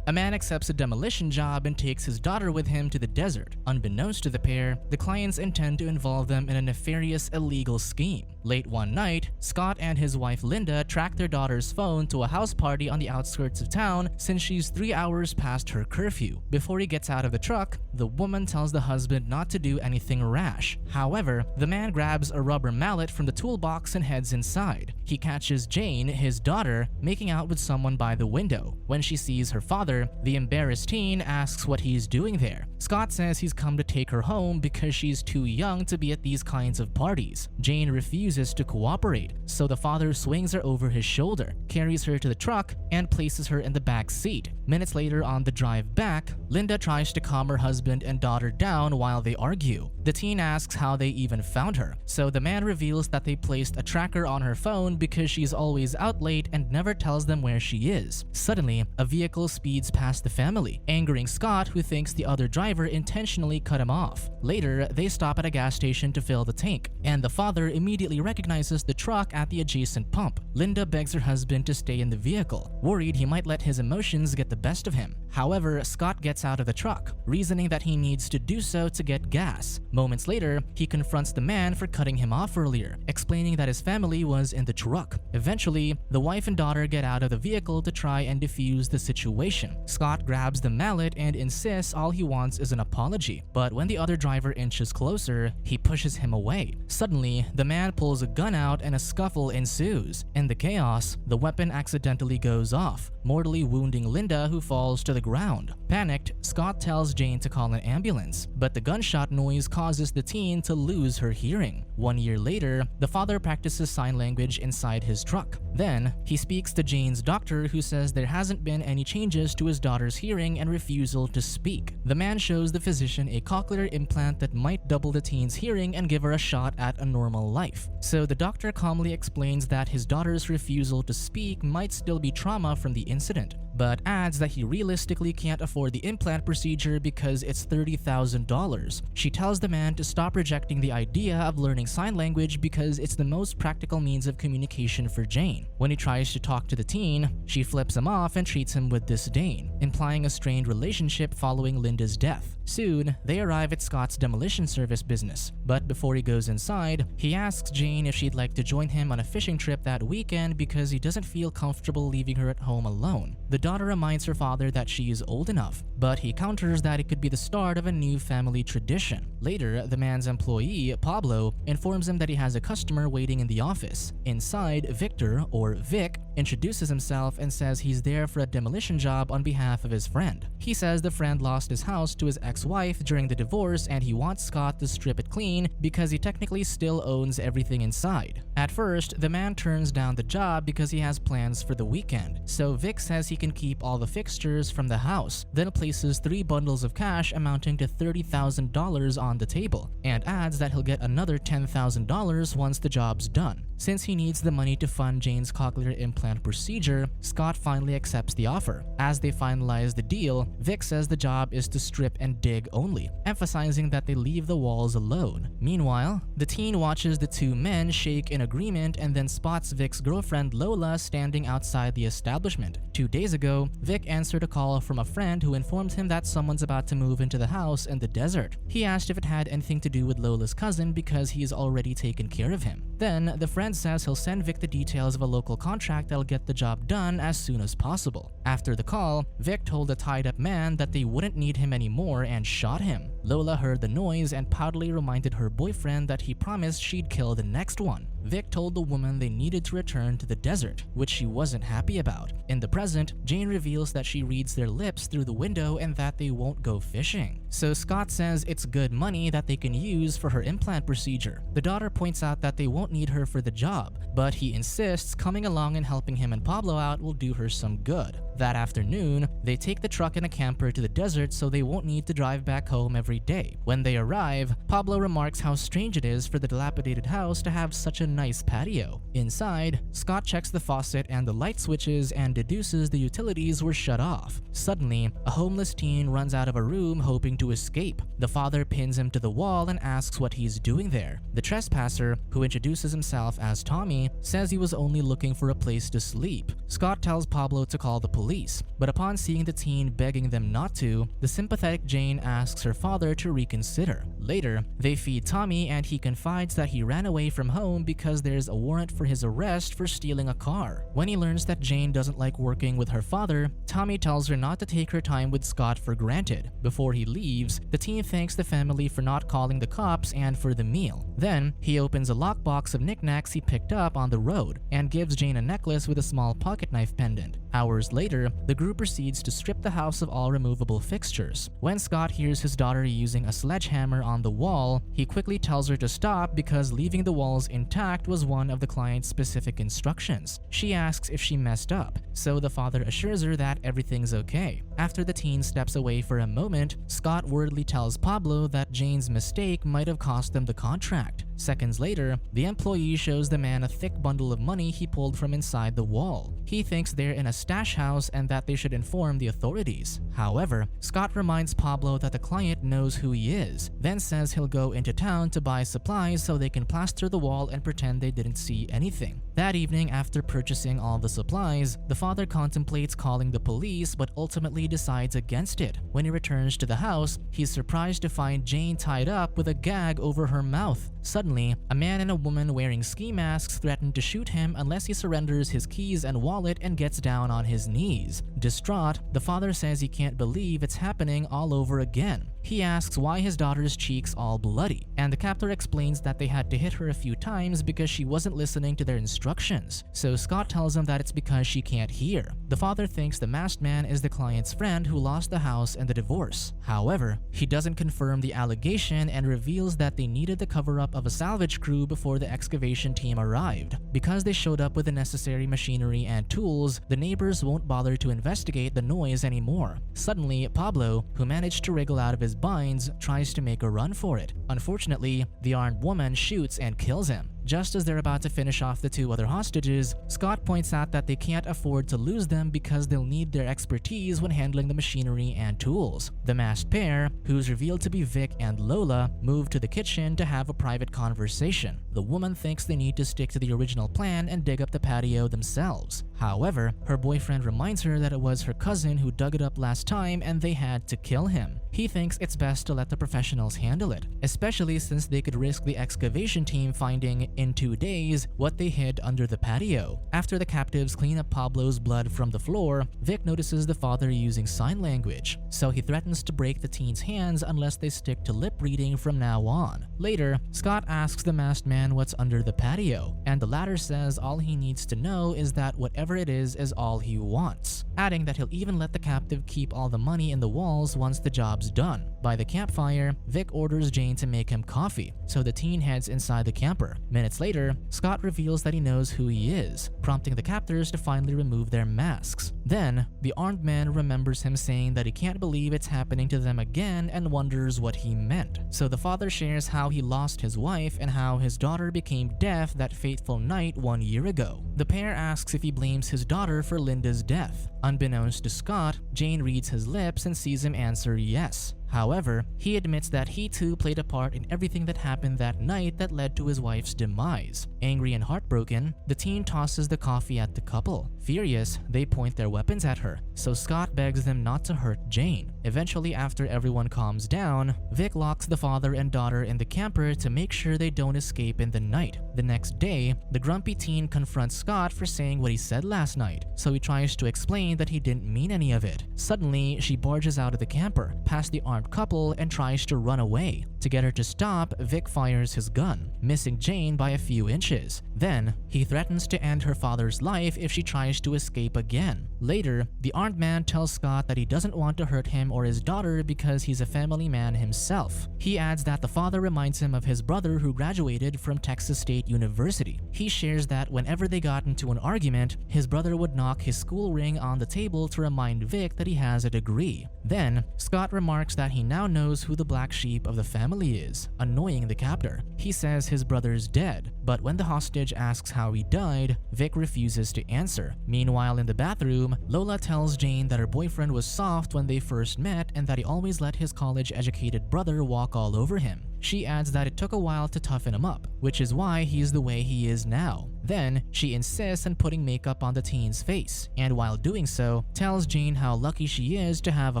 A man accepts a demolition job and takes his daughter with him to the desert. Unbeknownst to the pair, the clients intend to involve them in a nefarious illegal scheme. Late one night, Scott and his wife Linda track their daughter's phone to a house party on the outskirts of town since she's 3 hours past her curfew. Before he gets out of the truck, the woman tells the husband not to do anything rash. However, the man grabs a rubber mallet from the toolbox and heads inside. He catches Jane, his daughter, making out with someone by the window. When she sees her father, the embarrassed teen asks what he's doing there. Scott says he's come to take her home because she's too young to be at these kinds of parties. Jane refuses to cooperate, so the father swings her over his shoulder, carries her to the truck, and places her in the back seat. Minutes later on the drive back, Linda tries to calm her husband and daughter down while they argue. The teen asks how they even found her, so the man reveals that they placed a tracker on her phone because she's always out late and never tells them where she is. Suddenly, a vehicle speeds past the family, angering Scott, who thinks the other driver intentionally cut him off. Later, they stop at a gas station to fill the tank, and the father immediately recognizes the truck at the adjacent pump. Linda begs her husband to stay in the vehicle, worried he might let his emotions get the best of him. However, Scott gets out of the truck, reasoning that he needs to do so to get gas. Moments later, he confronts the man for cutting him off earlier, explaining that his family was in the truck. Eventually, the wife and daughter get out of the vehicle to try and defuse the situation. Scott grabs the mallet and insists all he wants is an apology, but when the other driver inches closer, he pushes him away. Suddenly, the man pulls a gun out and a scuffle ensues. In the chaos, the weapon accidentally goes off, mortally wounding Linda, who falls to the ground. Panicked, Scott tells Jane to call an ambulance, but the gunshot noise causes the teen to lose her hearing. 1 year later, the father practices sign language inside his truck. Then, he speaks to Jane's doctor, who says there hasn't been any changes to his daughter's hearing and refusal to speak. The man shows the physician a cochlear implant that might double the teen's hearing and give her a shot at a normal life. So the doctor calmly explains that his daughter's refusal to speak might still be trauma from the incident, but adds that he realistically can't afford the implant procedure because it's $30,000. She tells the man to stop rejecting the idea of learning sign language because it's the most practical means of communication for Jane. When he tries to talk to the teen, she flips him off and treats him with disdain, implying a strained relationship following Linda's death. Soon, they arrive at Scott's demolition service business, but before he goes inside, he asks Jane if she'd like to join him on a fishing trip that weekend because he doesn't feel comfortable leaving her at home alone. The daughter reminds her father that she is old enough, but he counters that it could be the start of a new family tradition. Later, the man's employee, Pablo, informs him that he has a customer waiting in the office. Inside, Victor, or Vic, introduces himself and says he's there for a demolition job on behalf of his friend. He says the friend lost his house to his ex-wife during the divorce and he wants Scott to strip it clean because he technically still owns everything inside. At first, the man turns down the job because he has plans for the weekend, so Vic says he can keep all the fixtures from the house, then places 3 bundles of cash amounting to $30,000 on the table, and adds that he'll get another $10,000 once the job's done. Since he needs the money to fund Jane's cochlear implant procedure, Scott finally accepts the offer. As they finalize the deal, Vic says the job is to strip and dig only, emphasizing that they leave the walls alone. Meanwhile, the teen watches the two men shake in agreement and then spots Vic's girlfriend Lola standing outside the establishment. 2 days ago, Vic answered a call from a friend who informed him that someone's about to move into the house in the desert. He asked if it had anything to do with Lola's cousin because he's already taken care of him. Then, the friend says he'll send Vic the details of a local contract that'll get the job done as soon as possible. After the call, Vic told the tied-up man that they wouldn't need him anymore and shot him. Lola heard the noise and proudly reminded her boyfriend that he promised she'd kill the next one. Vic told the woman they needed to return to the desert, which she wasn't happy about. In the present, Jane reveals that she reads their lips through the window and that they won't go fishing. So Scott says it's good money that they can use for her implant procedure. The daughter points out that they won't need her for the job, but he insists coming along and helping him and Pablo out will do her some good. That afternoon, they take the truck and a camper to the desert so they won't need to drive back home every day. When they arrive, Pablo remarks how strange it is for the dilapidated house to have such a nice patio. Inside, Scott checks the faucet and the light switches and deduces the utilities were shut off. Suddenly, a homeless teen runs out of a room hoping to escape. The father pins him to the wall and asks what he's doing there. The trespasser, who introduces introduces himself as Tommy, says he was only looking for a place to sleep. Scott tells Pablo to call the police, but upon seeing the teen begging them not to, the sympathetic Jane asks her father to reconsider. Later, they feed Tommy and he confides that he ran away from home because there's a warrant for his arrest for stealing a car. When he learns that Jane doesn't like working with her father, Tommy tells her not to take her time with Scott for granted. Before he leaves, the teen thanks the family for not calling the cops and for the meal. Then, he opens a lockbox of knickknacks he picked up on the road and gives Jane a necklace with a small pocket knife pendant. Hours later, the group proceeds to strip the house of all removable fixtures. When Scott hears his daughter using a sledgehammer on the wall, he quickly tells her to stop because leaving the walls intact was one of the client's specific instructions. She asks if she messed up, so the father assures her that everything's okay. After the teen steps away for a moment, Scott wordly tells Pablo that Jane's mistake might have cost them the contract. Seconds later, the employee shows the man a thick bundle of money he pulled from inside the wall. He thinks they're in a stash house and that they should inform the authorities. However, Scott reminds Pablo that the client knows who he is, then says he'll go into town to buy supplies so they can plaster the wall and pretend they didn't see anything. That evening, after purchasing all the supplies, the father contemplates calling the police but ultimately decides against it. When he returns to the house, he's surprised to find Jane tied up with a gag over her mouth. Suddenly, a man and a woman wearing ski masks threaten to shoot him unless he surrenders his keys and wallet and gets down on his knees. Distraught, the father says he can't believe it's happening all over again. He asks why his daughter's cheeks all bloody, and the captor explains that they had to hit her a few times because she wasn't listening to their instructions. So Scott tells him that it's because she can't hear. The father thinks the masked man is the client's friend who lost the house in the divorce. However, he doesn't confirm the allegation and reveals that they needed the cover-up of a salvage crew before the excavation team arrived. Because they showed up with the necessary machinery and tools, the neighbors won't bother to investigate the noise anymore. Suddenly, Pablo, who managed to wriggle out of his binds, tries to make a run for it. Unfortunately, the armed woman shoots and kills him. Just as they're about to finish off the two other hostages, Scott points out that they can't afford to lose them because they'll need their expertise when handling the machinery and tools. The masked pair, who's revealed to be Vic and Lola, move to the kitchen to have a private conversation. The woman thinks they need to stick to the original plan and dig up the patio themselves. However, her boyfriend reminds her that it was her cousin who dug it up last time and they had to kill him. He thinks it's best to let the professionals handle it, especially since they could risk the excavation team finding, in 2 days, what they hid under the patio. After the captives clean up Pablo's blood from the floor, Vic notices the father using sign language, so he threatens to break the teen's hands unless they stick to lip reading from now on. Later, Scott asks the masked man what's under the patio, and the latter says all he needs to know is that whatever it is all he wants, adding that he'll even let the captive keep all the money in the walls once the job's done. By the campfire, Vic orders Jane to make him coffee, so the teen heads inside the camper. Minutes later, Scott reveals that he knows who he is, prompting the captors to finally remove their masks. Then, the armed man remembers him saying that he can't believe it's happening to them again and wonders what he meant. So the father shares how he lost his wife and how his daughter became deaf that fateful night 1 year ago. The pair asks if he blames his daughter for Linda's death. Unbeknownst to Scott, Jane reads his lips and sees him answer yes. However, he admits that he too played a part in everything that happened that night that led to his wife's demise. Angry and heartbroken, the teen tosses the coffee at the couple. Furious, they point their weapons at her, so Scott begs them not to hurt Jane. Eventually, after everyone calms down, Vic locks the father and daughter in the camper to make sure they don't escape in the night. The next day, the grumpy teen confronts Scott for saying what he said last night, so he tries to explain that he didn't mean any of it. Suddenly, she barges out of the camper, past the armed couple, and tries to run away. To get her to stop, Vic fires his gun, missing Jane by a few inches. Then, he threatens to end her father's life if she tries to escape again. Later, the armed man tells Scott that he doesn't want to hurt him or his daughter because he's a family man himself. He adds that the father reminds him of his brother who graduated from Texas State University. He shares that whenever they got into an argument, his brother would knock his school ring on the table to remind Vic that he has a degree. Then, Scott remarks that he now knows who the black sheep of the family is, annoying the captor. He says his brother's dead, but when the hostage asks how he died, Vic refuses to answer. Meanwhile, in the bathroom, Lola tells Jane that her boyfriend was soft when they first met and that he always let his college-educated brother walk all over him. she adds that it took a while to toughen him up, which is why he's the way he is now. Then, she insists on putting makeup on the teen's face, and while doing so, tells Jane how lucky she is to have a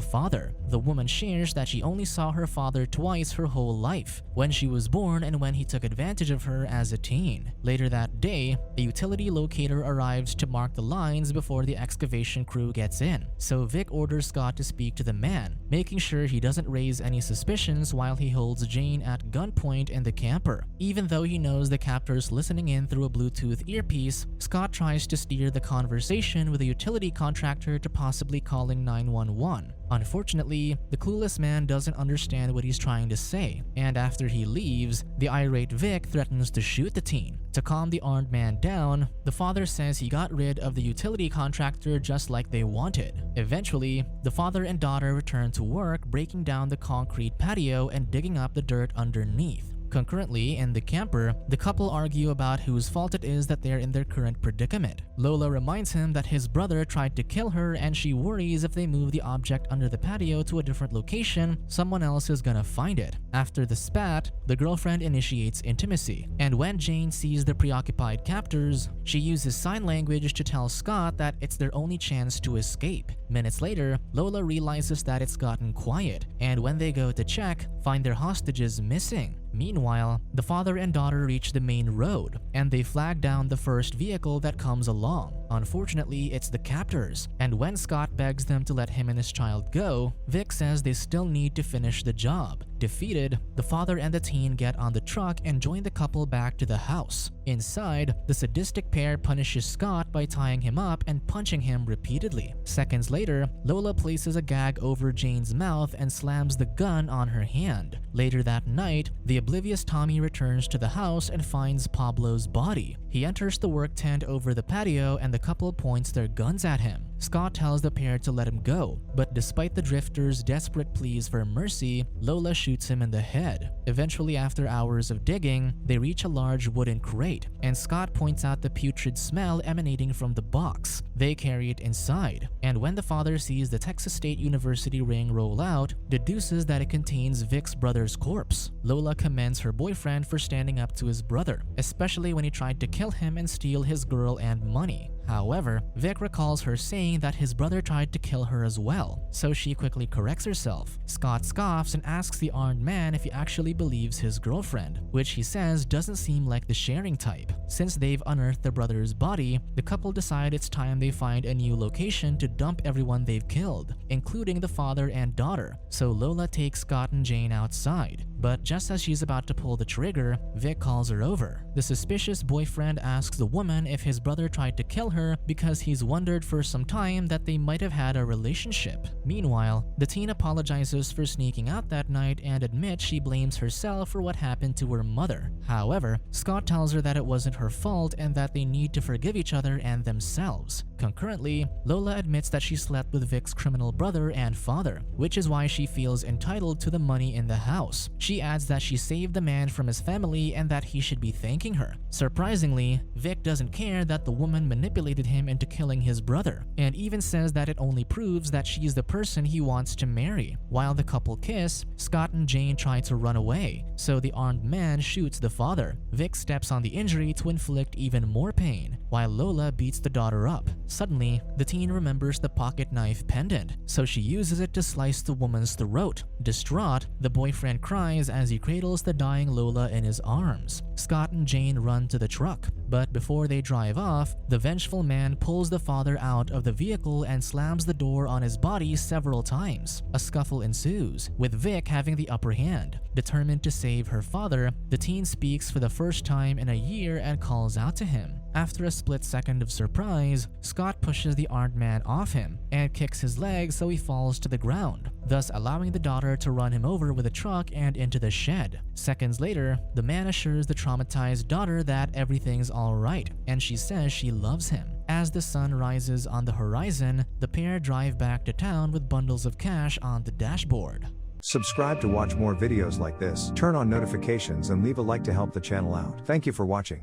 father. The woman shares that she only saw her father twice her whole life, when she was born and when he took advantage of her as a teen. Later that day, a utility locator arrives to mark the lines before the excavation crew gets in, so Vic orders Scott to speak to the man, making sure he doesn't raise any suspicions while he holds Jane at gunpoint in the camper. Even though he knows the captor's listening in through a Bluetooth earpiece, Scott tries to steer the conversation with a utility contractor to possibly calling 911. Unfortunately, the clueless man doesn't understand what he's trying to say, and after he leaves, the irate Vic threatens to shoot the teen. To calm the armed man down, the father says he got rid of the utility contractor just like they wanted. Eventually, the father and daughter return to work, breaking down the concrete patio and digging up the dirt underneath. Concurrently, in the camper, the couple argue about whose fault it is that they're in their current predicament. Lola reminds him that his brother tried to kill her, and she worries if they move the object under the patio to a different location, someone else is gonna find it. After the spat, the girlfriend initiates intimacy, and when Jane sees the preoccupied captors, she uses sign language to tell Scott that it's their only chance to escape. Minutes later, Lola realizes that it's gotten quiet, and when they go to check, find their hostages missing. Meanwhile, the father and daughter reach the main road, and they flag down the first vehicle that comes along. Unfortunately, it's the captors, and when Scott begs them to let him and his child go, Vic says they still need to finish the job. Defeated, the father and the teen get on the truck and join the couple back to the house. Inside, the sadistic pair punishes Scott by tying him up and punching him repeatedly. Seconds later, Lola places a gag over Jane's mouth and slams the gun on her hand. Later that night, the oblivious Tommy returns to the house and finds Pablo's body. He enters the work tent over the patio and the couple points their guns at him. Scott tells the pair to let him go, but despite the drifters' desperate pleas for mercy, Lola shoots him in the head. Eventually, after hours of digging, they reach a large wooden crate, and Scott points out the putrid smell emanating from the box. They carry it inside, and when the father sees the Texas State University ring roll out, deduces that it contains Vic's brother's corpse. Lola commends her boyfriend for standing up to his brother, especially when he tried to kill him and steal his girl and money. However, Vic recalls her saying that his brother tried to kill her as well, so she quickly corrects herself. Scott scoffs and asks the armed man if he actually believes his girlfriend, which he says doesn't seem like the sharing type. Since they've unearthed their brother's body, the couple decide it's time they find a new location to dump everyone they've killed, including the father and daughter, so Lola takes Scott and Jane outside. But just as she's about to pull the trigger, Vic calls her over. The suspicious boyfriend asks the woman if his brother tried to kill her because he's wondered for some time that they might have had a relationship. Meanwhile, the teen apologizes for sneaking out that night and admits she blames herself for what happened to her mother. However, Scott tells her that it wasn't her fault and that they need to forgive each other and themselves. Concurrently, Lola admits that she slept with Vic's criminal brother and father, which is why she feels entitled to the money in the house. She adds that she saved the man from his family and that he should be thanking her. Surprisingly, Vic doesn't care that the woman manipulated him into killing his brother, and even says that it only proves that she's the person he wants to marry. While the couple kiss, Scott and Jane try to run away, so the armed man shoots the father. Vic steps on the injury to inflict even more pain, while Lola beats the daughter up. Suddenly, the teen remembers the pocket knife pendant, so she uses it to slice the woman's throat. Distraught, the boyfriend cries as he cradles the dying Lola in his arms. Scott and Jane run to the truck, but before they drive off, the vengeful man pulls the father out of the vehicle and slams the door on his body several times. A scuffle ensues, with Vic having the upper hand. Determined to save her father, the teen speaks for the first time in a year and calls out to him. After a split second of surprise, Scott pushes the armed man off him and kicks his leg so he falls to the ground, thus allowing the daughter to run him over with a truck and into the shed. Seconds later, the man assures the traumatized daughter that everything's alright, and she says she loves him. As the sun rises on the horizon, the pair drive back to town with bundles of cash on the dashboard. Subscribe to watch more videos like this, turn on notifications and leave a like to help the channel out. Thank you for watching.